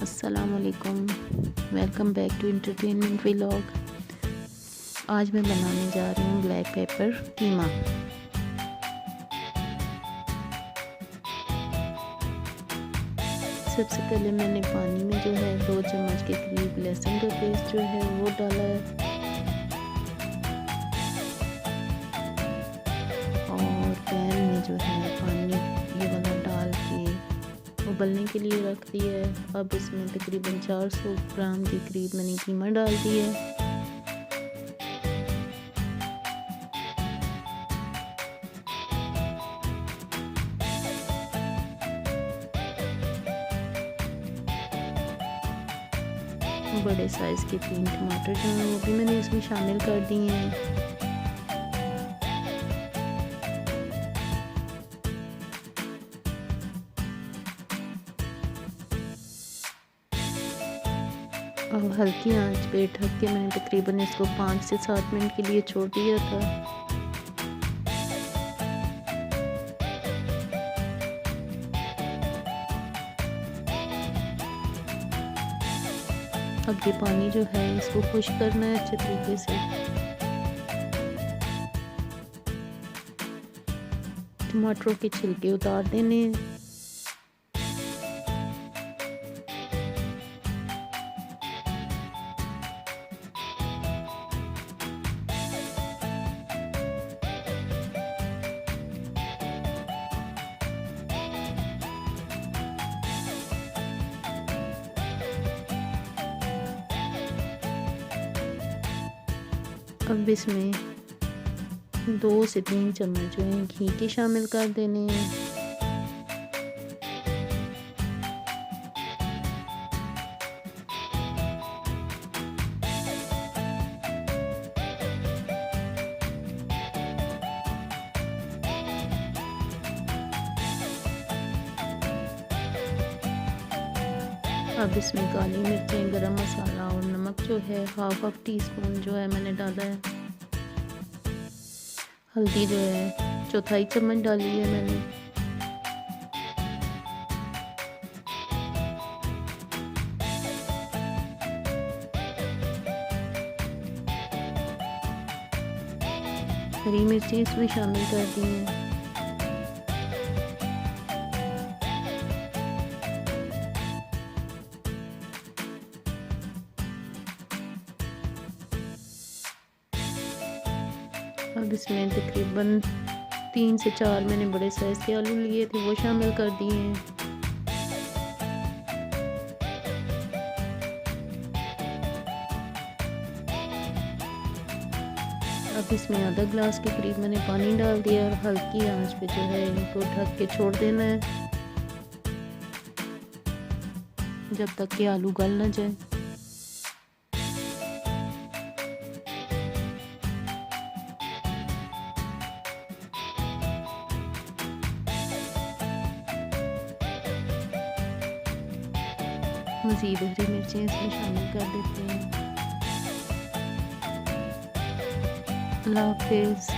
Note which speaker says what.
Speaker 1: अस्सलाम वालेकुम। Welcome back to entertainment vlog. आज मैं बनाने जा रही हूँ ब्लैक पेपर कीमा। सबसे पहले मैंने पानी में जो है 2 चम्मच के करीब लहसुन का पेस्ट जो है वो डाला है और पैन में जो है पानी ये वाला डाल के उबलने के लिए रख दिया है। अब इसमें तकरीबन 400 ग्राम के करीब मैंने कीमा डाल दिया है। बड़े साइज़ के 3 टमाटर जो हैं वो भी मैंने इसमें शामिल कर दिए हैं। अब हल्की आंच पे ढक के मैंने तकरीबन इसको 5 से 7 मिनट के लिए छोड़ दिया था। अब ये पानी जो है इसको खुश्क करना है अच्छे तरीके से। टमाटरों के छिलके उतार देने हैं। अब इसमें 2 से 3 चम्मच जो है घी के शामिल कर देने हैं। अब इसमें काली मिर्चें, गरम मसाला और नमक जो है हाफ टी स्पून जो है मैंने डाला है। हल्दी जो है 1/4 चम्मच डाली है मैंने। हरी मिर्चें इसमें शामिल कर दी हैं। अब इसमें तकरीबन 3 से 4 मैंने बड़े साइज़ के आलू लिए थे वो शामिल कर दिए हैं। अब इसमें आधा ग्लास के करीब मैंने पानी डाल दिया और हल्की आंच पे जो है इनको ढक के छोड़ देना है जब तक कि आलू गल ना जाए। मज़ीद हरी मिर्चें इसमें शामिल कर देते हैं। अल्लाह हाफ़िज़।